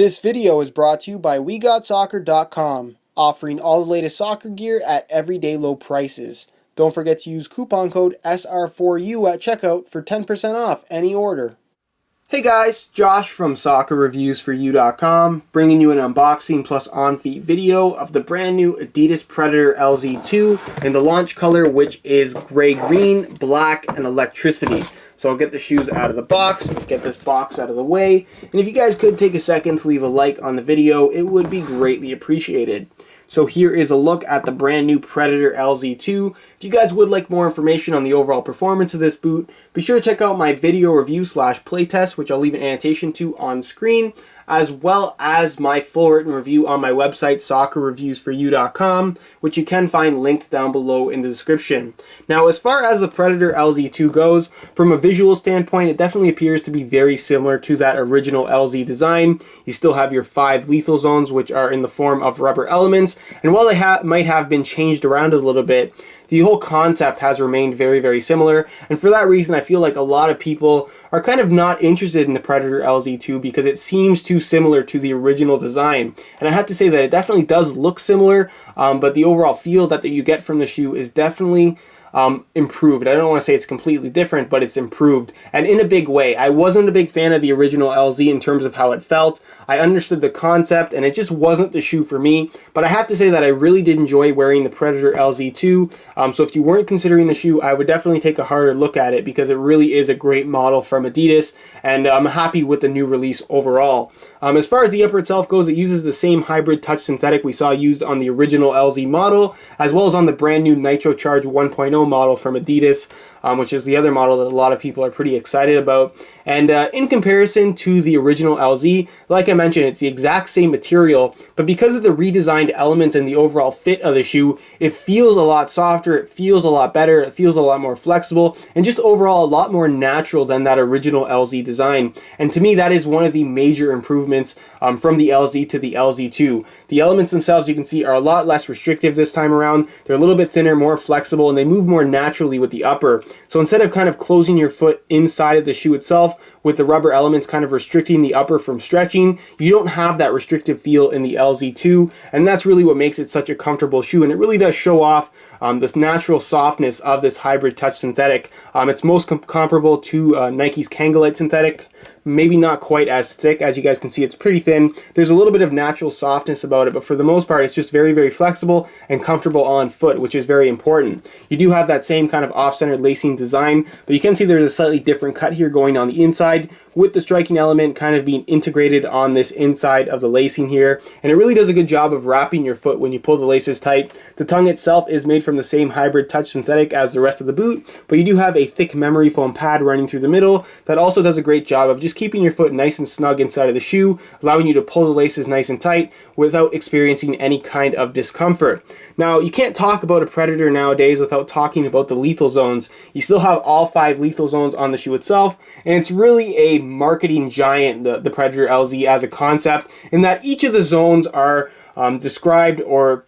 This video is brought to you by WeGotSoccer.com, offering all the latest soccer gear at everyday low prices. Don't forget to use coupon code SR4U at checkout for 10% off any order. Hey guys, Josh from SoccerReviewsForYou.com, bringing you an unboxing plus on-feet video of the brand new Adidas Predator LZ2 in the launch color, which is gray green, black, and electricity. So I'll get the shoes out of the box, get this box out of the way, and if you guys could take a second to leave a like on the video, it would be greatly appreciated. So here is a look at the brand new Predator LZ2. If you guys would like more information on the overall performance of this boot, be sure to check out my video review / playtest, which I'll leave an annotation to on screen, as well as my full written review on my website, SoccerReviewsForYou.com, which you can find linked down below in the description. Now, as far as the Predator LZ2 goes, from a visual standpoint, it definitely appears to be very similar to that original LZ design. You still have your 5 lethal zones, which are in the form of rubber elements, and while they might have been changed around a little bit, the whole concept has remained very, very similar, and for that reason I feel like a lot of people are kind of not interested in the Predator LZ2 because it seems too similar to the original design. And I have to say that it definitely does look similar, but the overall feel that you get from the shoe is definitely improved. I don't want to say it's completely different, but it's improved, and in a big way. I wasn't a big fan of the original LZ in terms of how it felt. I understood the concept, and it just wasn't the shoe for me, but I have to say that I really did enjoy wearing the Predator LZ2, so if you weren't considering the shoe, I would definitely take a harder look at it because it really is a great model from Adidas, and I'm happy with the new release overall. As far as the upper itself goes, it uses the same hybrid touch synthetic we saw used on the original LZ model, as well as on the brand new Nitro Charge 1.0 model from Adidas, which is the other model that a lot of people are pretty excited about. And in comparison to the original LZ, like I mentioned, it's the exact same material, but because of the redesigned elements and the overall fit of the shoe, it feels a lot softer, it feels a lot better, it feels a lot more flexible, and just overall a lot more natural than that original LZ design. And to me, that is one of the major improvements from the LZ to the LZ2. The elements themselves, you can see, are a lot less restrictive this time around. They're a little bit thinner, more flexible, and they move more naturally with the upper. So instead of kind of closing your foot inside of the shoe itself, with the rubber elements kind of restricting the upper from stretching, you don't have that restrictive feel in the LZ2, and that's really what makes it such a comfortable shoe, and it really does show off this natural softness of this hybrid touch synthetic. It's most comparable to Nike's Kangalite synthetic. Maybe not quite as thick. As you guys can see, it's pretty thin. There's a little bit of natural softness about it, but for the most part, it's just very, very flexible and comfortable on foot, which is very important. You do have that same kind of off-centered lacing design, but you can see there's a slightly different cut here going on the inside, with the striking element kind of being integrated on this inside of the lacing here, and it really does a good job of wrapping your foot when you pull the laces tight. The tongue itself is made from the same hybrid touch synthetic as the rest of the boot, but you do have a thick memory foam pad running through the middle that also does a great job of just keeping your foot nice and snug inside of the shoe, allowing you to pull the laces nice and tight without experiencing any kind of discomfort. Now, you can't talk about a Predator nowadays without talking about the lethal zones. You still have all 5 lethal zones on the shoe itself, and it's really a marketing giant, the Predator LZ, as a concept, in that each of the zones are described or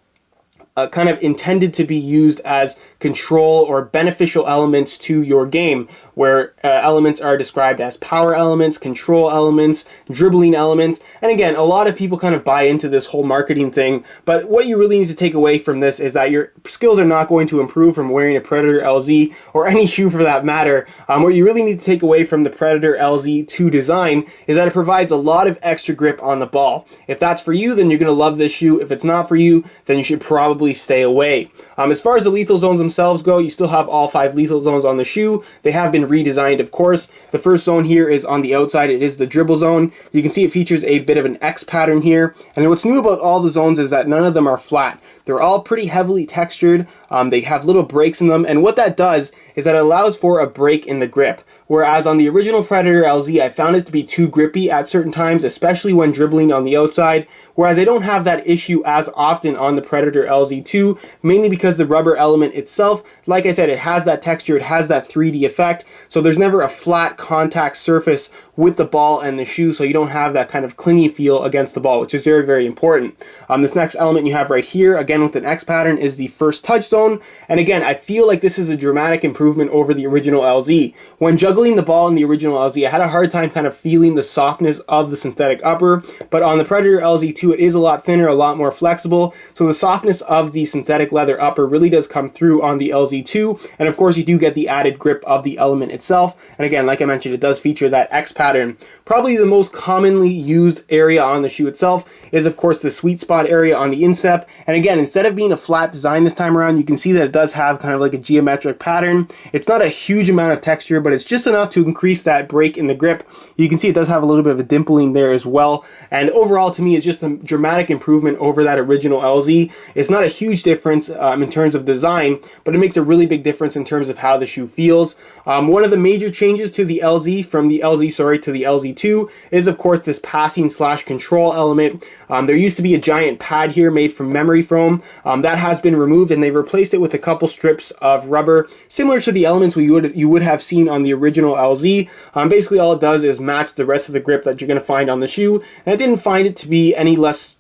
kind of intended to be used as control or beneficial elements to your game, where elements are described as power elements, control elements, dribbling elements, and again, a lot of people kind of buy into this whole marketing thing, but what you really need to take away from this is that your skills are not going to improve from wearing a Predator LZ, or any shoe for that matter. What you really need to take away from the Predator LZ2 design is that it provides a lot of extra grip on the ball. If that's for you, then you're going to love this shoe. If it's not for you, then you should probably stay away. As far as the lethal zones themselves go, you still have all 5 lethal zones on the shoe. They have been redesigned, of course. The first zone here is on the outside. It is the dribble zone. You can see it features a bit of an X pattern here, and what's new about all the zones is that none of them are flat. They're all pretty heavily textured. They have little breaks in them, and what that does is that it allows for a break in the grip. Whereas on the original Predator LZ, I found it to be too grippy at certain times, especially when dribbling on the outside, whereas I don't have that issue as often on the Predator LZ2, mainly because the rubber element itself, like I said, it has that texture, it has that 3D effect, so there's never a flat contact surface with the ball and the shoe, so you don't have that kind of clingy feel against the ball, which is very, very important. This next element you have right here, again with an X pattern, is the first touch zone, and again, I feel like this is a dramatic improvement over the original LZ. When juggling dribbling the ball in the original LZ, I had a hard time kind of feeling the softness of the synthetic upper, but on the Predator LZ2 it is a lot thinner, a lot more flexible, so the softness of the synthetic leather upper really does come through on the LZ2, and of course you do get the added grip of the element itself, and again, like I mentioned, it does feature that X pattern. Probably the most commonly used area on the shoe itself is of course the sweet spot area on the instep, and again, instead of being a flat design this time around, you can see that it does have kind of like a geometric pattern. It's not a huge amount of texture, but it's just enough to increase that break in the grip. You can see it does have a little bit of a dimpling there as well, and overall to me it's just a dramatic improvement over that original LZ. It's not a huge difference in terms of design, but it makes a really big difference in terms of how the shoe feels. One of the major changes to the LZ from the LZ, to the LZ2 is of course this passing / control element. There used to be a giant pad here made from memory foam. That has been removed, and they've replaced it with a couple strips of rubber similar to the elements you would have seen on the original LZ. Basically all it does is match the rest of the grip that you're going to find on the shoe, and I didn't find it to be any less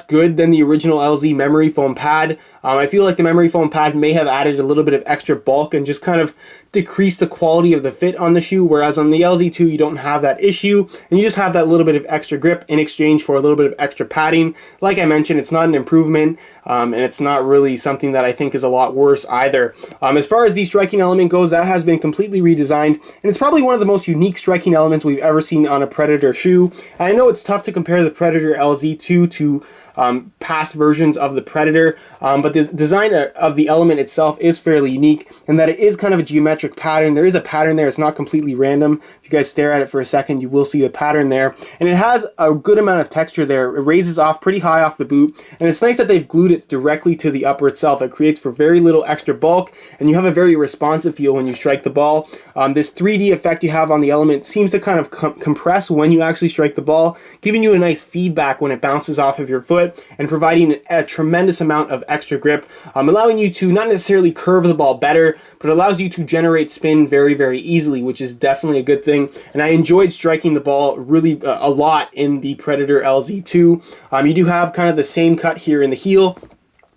good than the original LZ memory foam pad. I feel like the memory foam pad may have added a little bit of extra bulk and just kind of decreased the quality of the fit on the shoe, whereas on the LZ2 you don't have that issue, and you just have that little bit of extra grip in exchange for a little bit of extra padding. Like I mentioned, it's not an improvement, and it's not really something that I think is a lot worse either. As far as the striking element goes, that has been completely redesigned, and it's probably one of the most unique striking elements we've ever seen on a Predator shoe. And I know it's tough to compare the Predator LZ2 to past versions of the Predator, but the design of the element itself is fairly unique in that it is kind of a geometric pattern. There is a pattern there, it's not completely random. If you guys stare at it for a second, you will see the pattern there, and it has a good amount of texture there. It raises off pretty high off the boot, and it's nice that they've glued it directly to the upper itself. It creates for very little extra bulk, and you have a very responsive feel when you strike the ball. This 3D effect you have on the element seems to kind of compress when you actually strike the ball, giving you a nice feedback when it bounces off of your foot, and providing a tremendous amount of extra grip, allowing you to not necessarily curve the ball better, but allows you to generate spin very, very easily, which is definitely a good thing. And I enjoyed striking the ball really a lot in the Predator LZ2. You do have kind of the same cut here in the heel,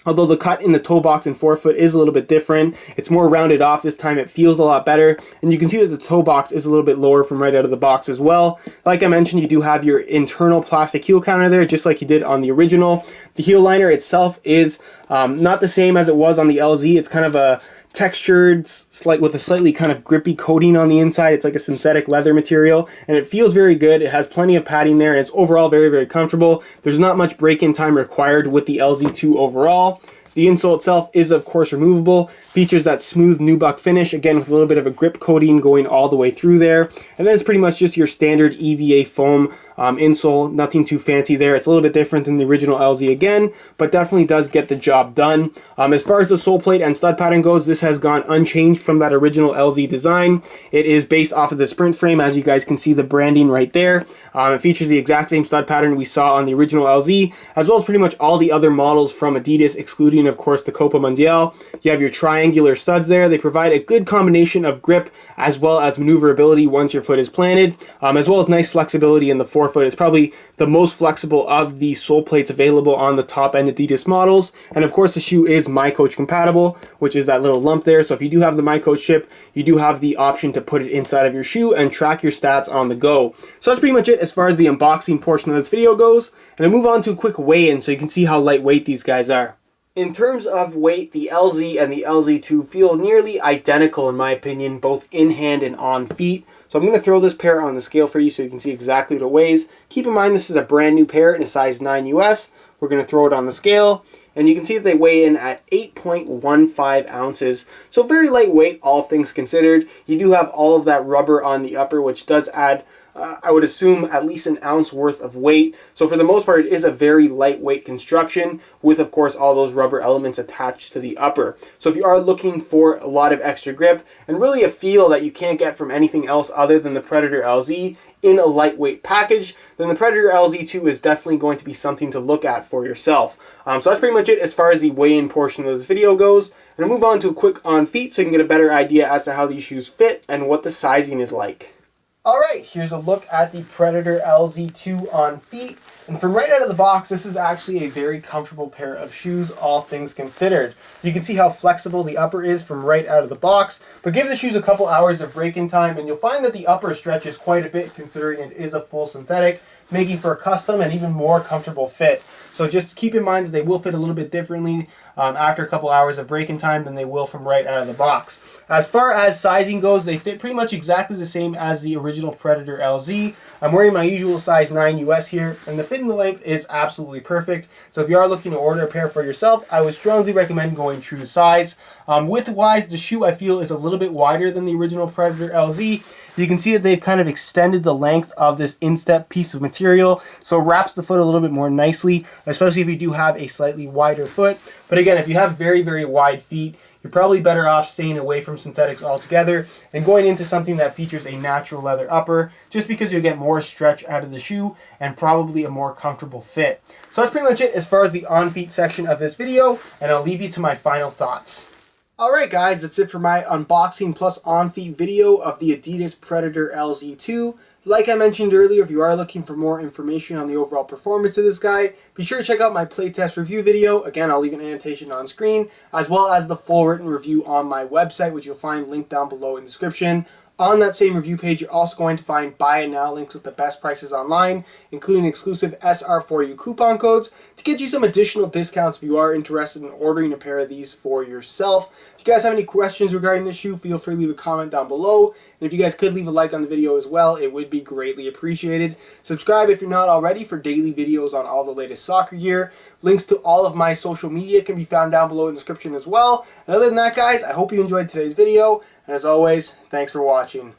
although the cut in the toe box and forefoot is a little bit different. It's more rounded off this time. It feels a lot better, and you can see that the toe box is a little bit lower from right out of the box as well. Like I mentioned, you do have your internal plastic heel counter there, just like you did on the original. The heel liner itself is not the same as it was on the LZ. It's kind of a textured, with a slightly kind of grippy coating on the inside. It's like a synthetic leather material, and it feels very good. It has plenty of padding there, and it's overall very, very comfortable. There's not much break-in time required with the LZ2 overall. The insole itself is of course removable, features that smooth nubuck finish, again with a little bit of a grip coating going all the way through there, and then it's pretty much just your standard EVA foam insole, nothing too fancy there. It's a little bit different than the original LZ again, but definitely does get the job done. As far as the sole plate and stud pattern goes, this has gone unchanged from that original LZ design. It is based off of the sprint frame, as you guys can see the branding right there. It features the exact same stud pattern we saw on the original LZ, as well as pretty much all the other models from Adidas, excluding of course the Copa Mundial. You have your triangular studs there. They provide a good combination of grip as well as maneuverability once your foot is planted, as well as nice flexibility in the forefoot. It's probably the most flexible of the sole plates available on the top end Adidas models, and of course the shoe is MyCoach compatible, which is that little lump there. So if you do have the MyCoach chip, you do have the option to put it inside of your shoe and track your stats on the go. So that's pretty much it as far as the unboxing portion of this video goes, and I move on to a quick weigh-in so you can see how lightweight these guys are. In terms of weight, the LZ and the LZ2 feel nearly identical in my opinion, both in hand and on feet. So I'm going to throw this pair on the scale for you so you can see exactly what it weighs. Keep in mind this is a brand new pair in a size 9 US. We're going to throw it on the scale, and you can see that they weigh in at 8.15 ounces. So very lightweight, all things considered. You do have all of that rubber on the upper, which does add I would assume at least an ounce worth of weight. So for the most part, it is a very lightweight construction with, of course, all those rubber elements attached to the upper. So if you are looking for a lot of extra grip and really a feel that you can't get from anything else other than the Predator LZ in a lightweight package, then the Predator LZ2 is definitely going to be something to look at for yourself. So that's pretty much it as far as the weigh-in portion of this video goes. And I'll move on to a quick on feet so you can get a better idea as to how these shoes fit and what the sizing is like. Alright, here's a look at the Predator LZ2 on feet. And from right out of the box, this is actually a very comfortable pair of shoes, all things considered. You can see how flexible the upper is from right out of the box, but give the shoes a couple hours of break-in time and you'll find that the upper stretches quite a bit considering it is a full synthetic, making for a custom and even more comfortable fit. So just keep in mind that they will fit a little bit differently after a couple hours of break-in time than they will from right out of the box. As far as sizing goes, they fit pretty much exactly the same as the original Predator LZ. I'm wearing my usual size 9 US here, and the fit and the length is absolutely perfect. So if you are looking to order a pair for yourself, I would strongly recommend going true to size. Width-wise, the shoe I feel is a little bit wider than the original Predator LZ. You can see that they've kind of extended the length of this instep piece of material, so it wraps the foot a little bit more nicely, especially if you do have a slightly wider foot. But again, if you have very, very wide feet, you're probably better off staying away from synthetics altogether and going into something that features a natural leather upper, just because you'll get more stretch out of the shoe and probably a more comfortable fit. So that's pretty much it as far as the on-feet section of this video, and I'll leave you to my final thoughts. Alright guys, that's it for my unboxing plus on-feet video of the Adidas Predator LZ2. Like I mentioned earlier, if you are looking for more information on the overall performance of this guy, be sure to check out my playtest review video. Again, I'll leave an annotation on screen, as well as the full written review on my website, which you'll find linked down below in the description. On that same review page, you're also going to find buy it now links with the best prices online, including exclusive SR4U coupon codes to get you some additional discounts if you are interested in ordering a pair of these for yourself. If you guys have any questions regarding this shoe, feel free to leave a comment down below. And if you guys could leave a like on the video as well, it would be greatly appreciated. Subscribe if you're not already for daily videos on all the latest soccer gear. Links to all of my social media can be found down below in the description as well. And other than that, guys, I hope you enjoyed today's video. And as always, thanks for watching.